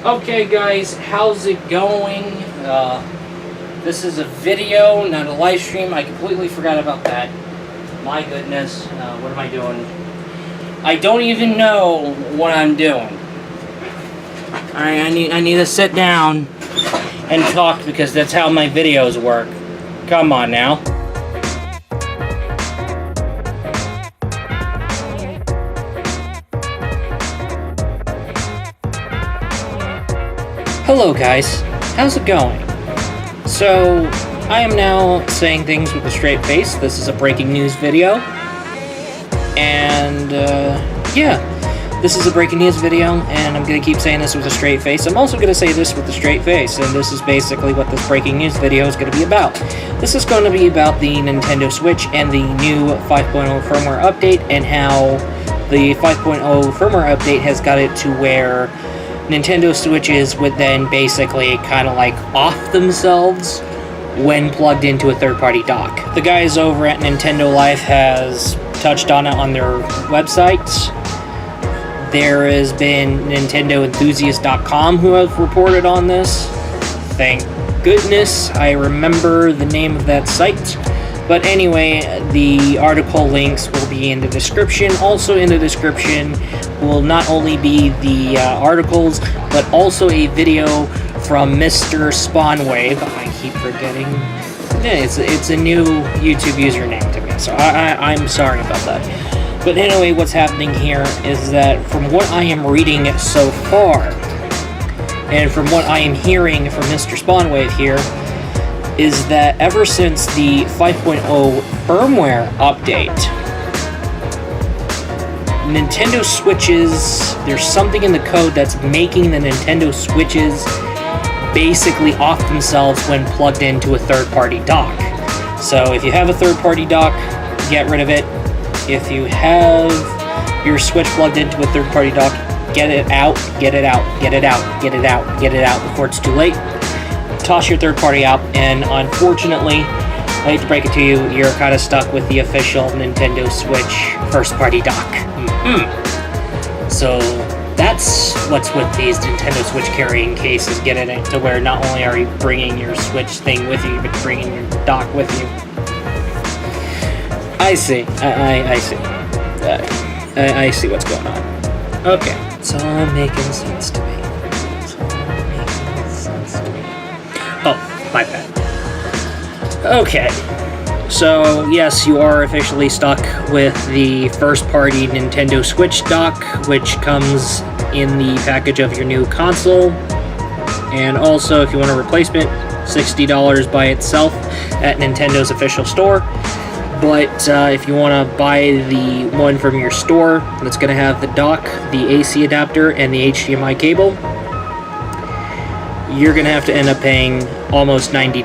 Okay guys, how's it going? This is a video, not a live stream. I completely forgot about that. My goodness, what am I doing? I don't even know what I'm doing. Alright, I need to sit down and talk because that's how my videos work. Come on now. Hello guys, how's it going? So, I am now saying things with a straight face. This is a breaking news video. And, yeah, this is a breaking news video, and I'm gonna keep saying this with a straight face. I'm also gonna say this with a straight face, and this is basically what this breaking news video is gonna be about. This is gonna be about the Nintendo Switch and the new 5.0 firmware update, and how the 5.0 firmware update has got it to where Nintendo Switches would then basically kind of like off themselves when plugged into a third-party dock. The guys over at Nintendo Life has touched on it on their websites. There has been NintendoEnthusiast.com who have reported on this. Thank goodness I remember the name of that site. But anyway, the article links will be in the description. Also in the description will not only be the articles, but also a video from Mr. Spawnwave. I keep forgetting. Yeah, it's a new YouTube username to me, so I'm sorry about that. But anyway, what's happening here is that from what I am reading so far, and from what I am hearing from Mr. Spawnwave here, is that ever since the 5.0 firmware update, Nintendo Switches, there's something in the code that's making the Nintendo Switches basically off themselves when plugged into a third-party dock. So if you have a third-party dock, get rid of it. If you have your Switch plugged into a third-party dock, get it out, get it out, get it out, get it out, get it out before it's too late. Toss your third party out, and unfortunately, I hate to break it to you, you're kind of stuck with the official Nintendo Switch first party dock. So that's what's with these Nintendo Switch carrying cases, getting it to where not only are you bringing your Switch thing with you, but bringing your dock with you. I see. I see. I see what's going on. Okay, it's all making sense to me. Oh, my bad. Okay, so yes, you are officially stuck with the first-party Nintendo Switch dock, which comes in the package of your new console. And also, if you want a replacement, $60 by itself at Nintendo's official store. But if you want to buy the one from your store that's going to have the dock, the AC adapter, and the HDMI cable, you're going to have to end up paying almost $90.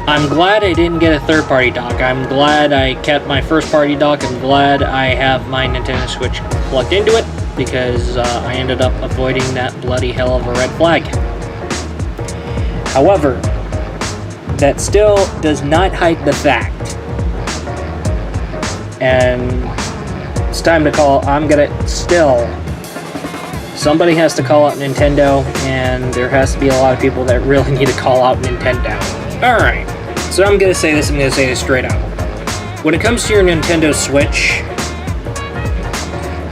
I'm glad I didn't get a third-party dock. I'm glad I kept my first-party dock. I'm glad I have my Nintendo Switch plugged into it, because I ended up avoiding that bloody hell of a red flag. However, that still does not hide the fact, and it's time to call, somebody has to call out Nintendo, and there has to be a lot of people that really need to call out Nintendo. Alright, so I'm gonna say this straight out. When it comes to your Nintendo Switch,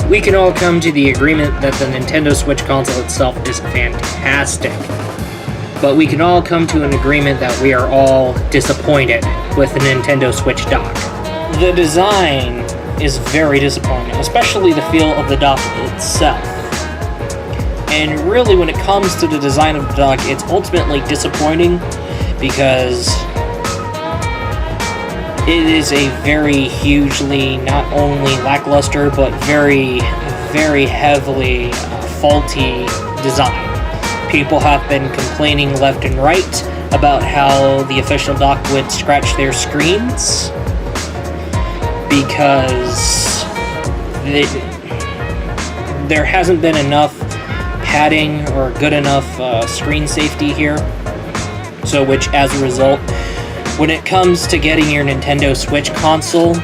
we can all come to the agreement that the Nintendo Switch console itself is fantastic. But we can all come to an agreement that we are all disappointed with the Nintendo Switch dock. The design is very disappointing, especially the feel of the dock itself. And really, when it comes to the design of the dock, it's ultimately disappointing because it is a very hugely, not only lackluster, but very, very heavily faulty design. People have been complaining left and right about how the official dock would scratch their screens. because there hasn't been enough padding or good enough screen safety here. So which, as a result, when it comes to getting your Nintendo Switch console,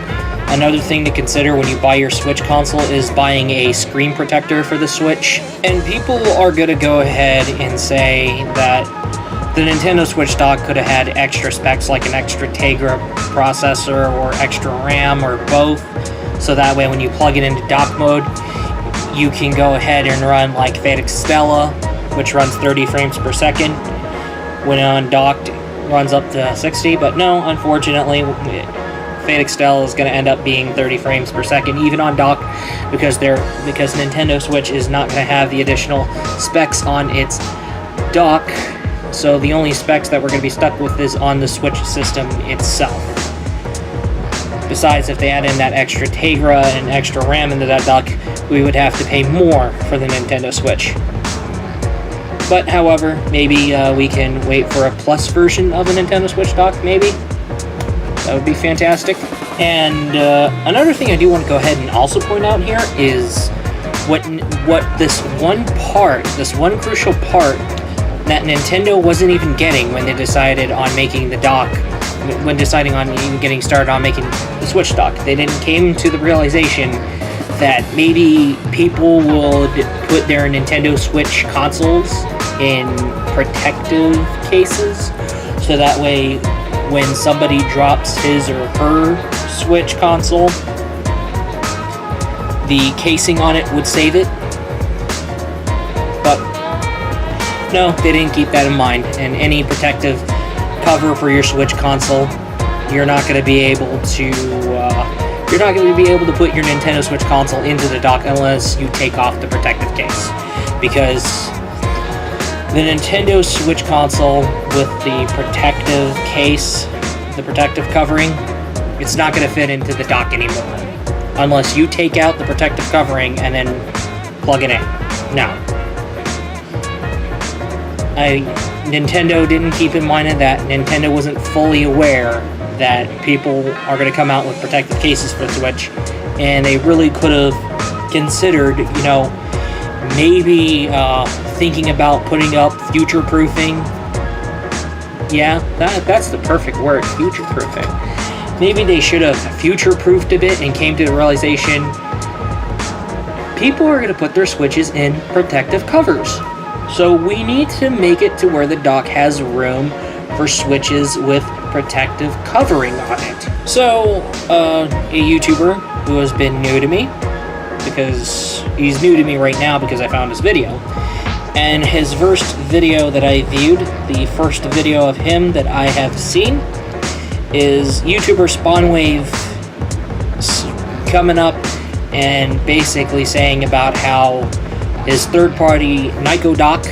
another thing to consider when you buy your Switch console is buying a screen protector for the Switch. And people are going to go ahead and say that the Nintendo Switch dock could have had extra specs like an extra Tegra processor or extra RAM or both, so that way when you plug it into dock mode, you can go ahead and run like Phaetic Stella, which runs 30 frames per second. When undocked, runs up to 60, but no, unfortunately, Phaetic Stella is going to end up being 30 frames per second, even on dock, because Nintendo Switch is not going to have the additional specs on its dock. So the only specs that we're going to be stuck with is on the Switch system itself. Besides, if they add in that extra Tegra and extra RAM into that dock, we would have to pay more for the Nintendo Switch. But, however, maybe we can wait for a Plus version of a Nintendo Switch dock, maybe. That would be fantastic. And another thing I do want to go ahead and also point out here is what this one crucial part that Nintendo wasn't even getting when they decided on making the dock, when deciding on even getting started on making the Switch dock. They didn't came to the realization that maybe people would put their Nintendo Switch consoles in protective cases, so that way when somebody drops his or her Switch console, the casing on it would save it. But no, they didn't keep that in mind, and any protective cover for your Switch console, you're not going to be able to put your Nintendo Switch console into the dock unless you take off the protective case, because the Nintendo Switch console with the protective case, the protective covering, it's not going to fit into the dock anymore unless you take out the protective covering and then plug it in. Now, Nintendo didn't keep in mind of that. Nintendo wasn't fully aware that people are going to come out with protective cases for the Switch, and they really could have considered, maybe thinking about putting up future-proofing. Yeah, that's the perfect word, future-proofing. Maybe they should have future-proofed a bit and came to the realization people are going to put their Switches in protective covers. So we need to make it to where the dock has room for Switches with protective covering on it. So, a YouTuber who has been new to me, because he's new to me right now because I found his video, and his first video that I viewed, the first video of him that I have seen, is YouTuber Spawnwave coming up and basically saying about how his third-party Nyko dock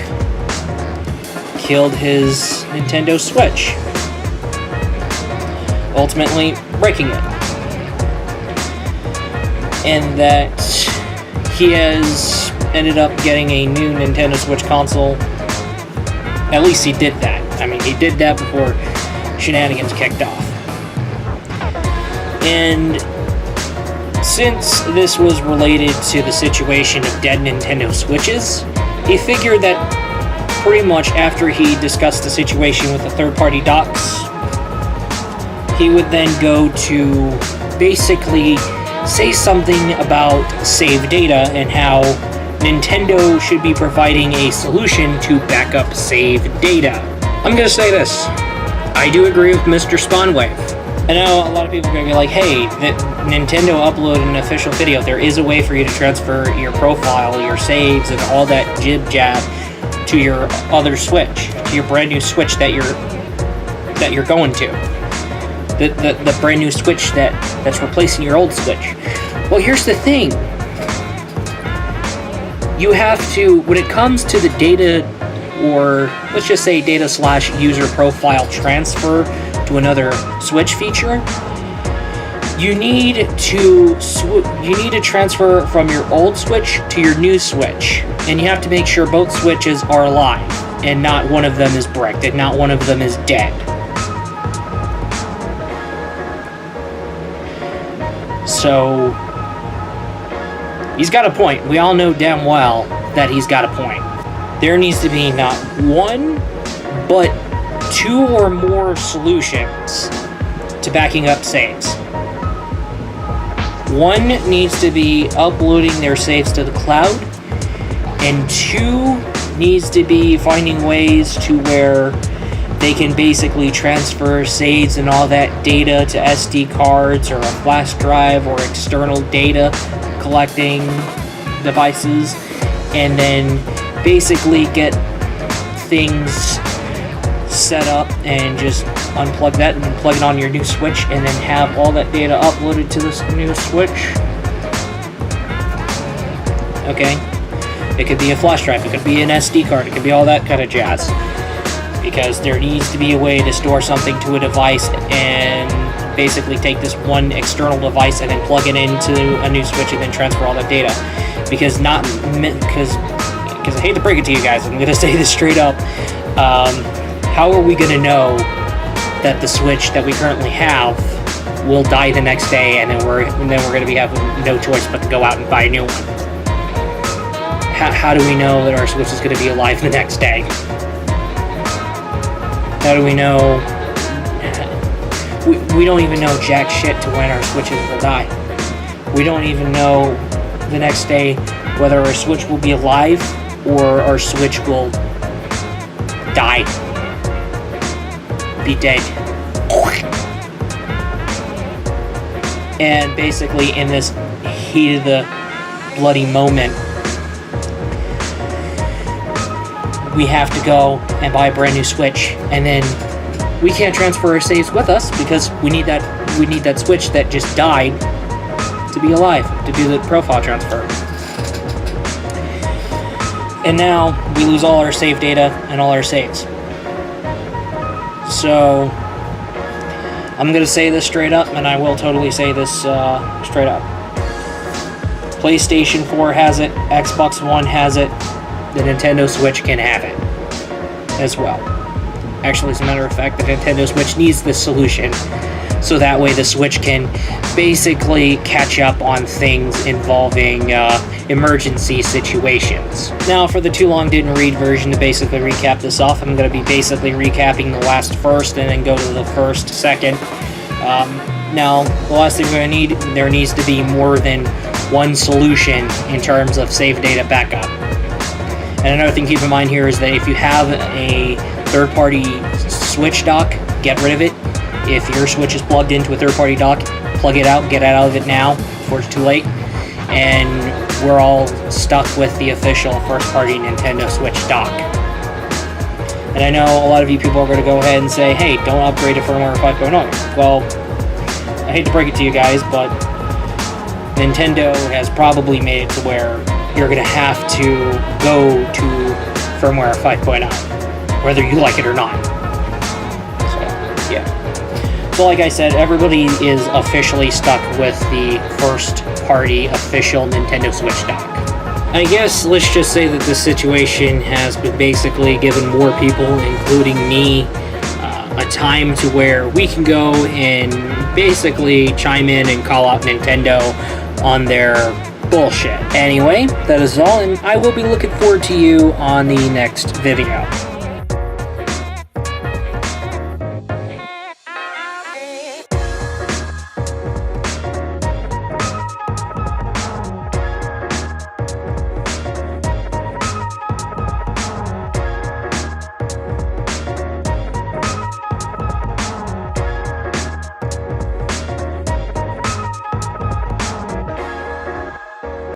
killed his Nintendo Switch, ultimately breaking it. And that he has ended up getting a new Nintendo Switch console. At least he did that. I mean, he did that before shenanigans kicked off. And since this was related to the situation of dead Nintendo Switches, he figured that pretty much after he discussed the situation with the third-party docks, he would then go to basically say something about save data and how Nintendo should be providing a solution to backup save data. I'm going to say this. I do agree with Mr. Spawnwave. I know a lot of people are going to be like, hey, Nintendo uploaded an official video. There is a way for you to transfer your profile, your saves, and all that jib-jab to your other Switch, to your brand new Switch that you're going to. The brand new Switch that's replacing your old Switch. Well, here's the thing. You have to, when it comes to the data, or let's just say data/user profile transfer to another Switch feature, you need to transfer from your old Switch to your new Switch, and you have to make sure both Switches are alive and not one of them is bricked and not one of them is dead. So, he's got a point. We all know damn well that he's got a point. There needs to be not one, but 2 or more solutions to backing up saves. One needs to be uploading their saves to the cloud, and 2 needs to be finding ways to where they can basically transfer saves and all that data to SD cards or a flash drive or external data collecting devices, and then basically get things set up and just unplug that and then plug it on your new Switch and then have all that data uploaded to this new Switch. Okay. It could be a flash drive, it could be an SD card, it could be all that kind of jazz. Because there needs to be a way to store something to a device and basically take this one external device and then plug it into a new Switch and then transfer all that data. Because I hate to break it to you guys, I'm going to say this straight up. How are we going to know that the Switch that we currently have will die the next day, and then we're going to be having no choice but to go out and buy a new one? How do we know that our Switch is going to be alive the next day? How do we know? We don't even know jack shit to when our Switches will die. We don't even know the next day whether our Switch will be alive or our Switch will die. Be dead. And basically in this heat of the bloody moment, we have to go and buy a brand new Switch, and then we can't transfer our saves with us because we need that Switch that just died to be alive, to do the profile transfer. And now we lose all our save data and all our saves. So I'm gonna say this straight up, and I will totally say this straight up. PlayStation 4 has it, Xbox One has it, the Nintendo Switch can have it as well. Actually, as a matter of fact, the Nintendo Switch needs this solution, so that way the Switch can basically catch up on things involving emergency situations. Now, for the too long didn't read version, to basically recap this off, I'm going to be basically recapping the last first and then go to the first second. Now, the last thing we're going to need, there needs to be more than one solution in terms of save data backup. And another thing to keep in mind here is that if you have a third-party Switch dock, get rid of it. If your Switch is plugged into a third-party dock, plug it out, get out of it now before it's too late. And we're all stuck with the official first-party Nintendo Switch dock. And I know a lot of you people are going to go ahead and say, hey, don't upgrade to firmware 5.0. Well, I hate to break it to you guys, but Nintendo has probably made it to where you're going to have to go to firmware 5.0, whether you like it or not. So, yeah. So like I said, everybody is officially stuck with the first-party official Nintendo Switch dock. I guess let's just say that this situation has been basically given more people, including me, a time to where we can go and basically chime in and call out Nintendo on their bullshit. Anyway, that is all, and I will be looking forward to you on the next video.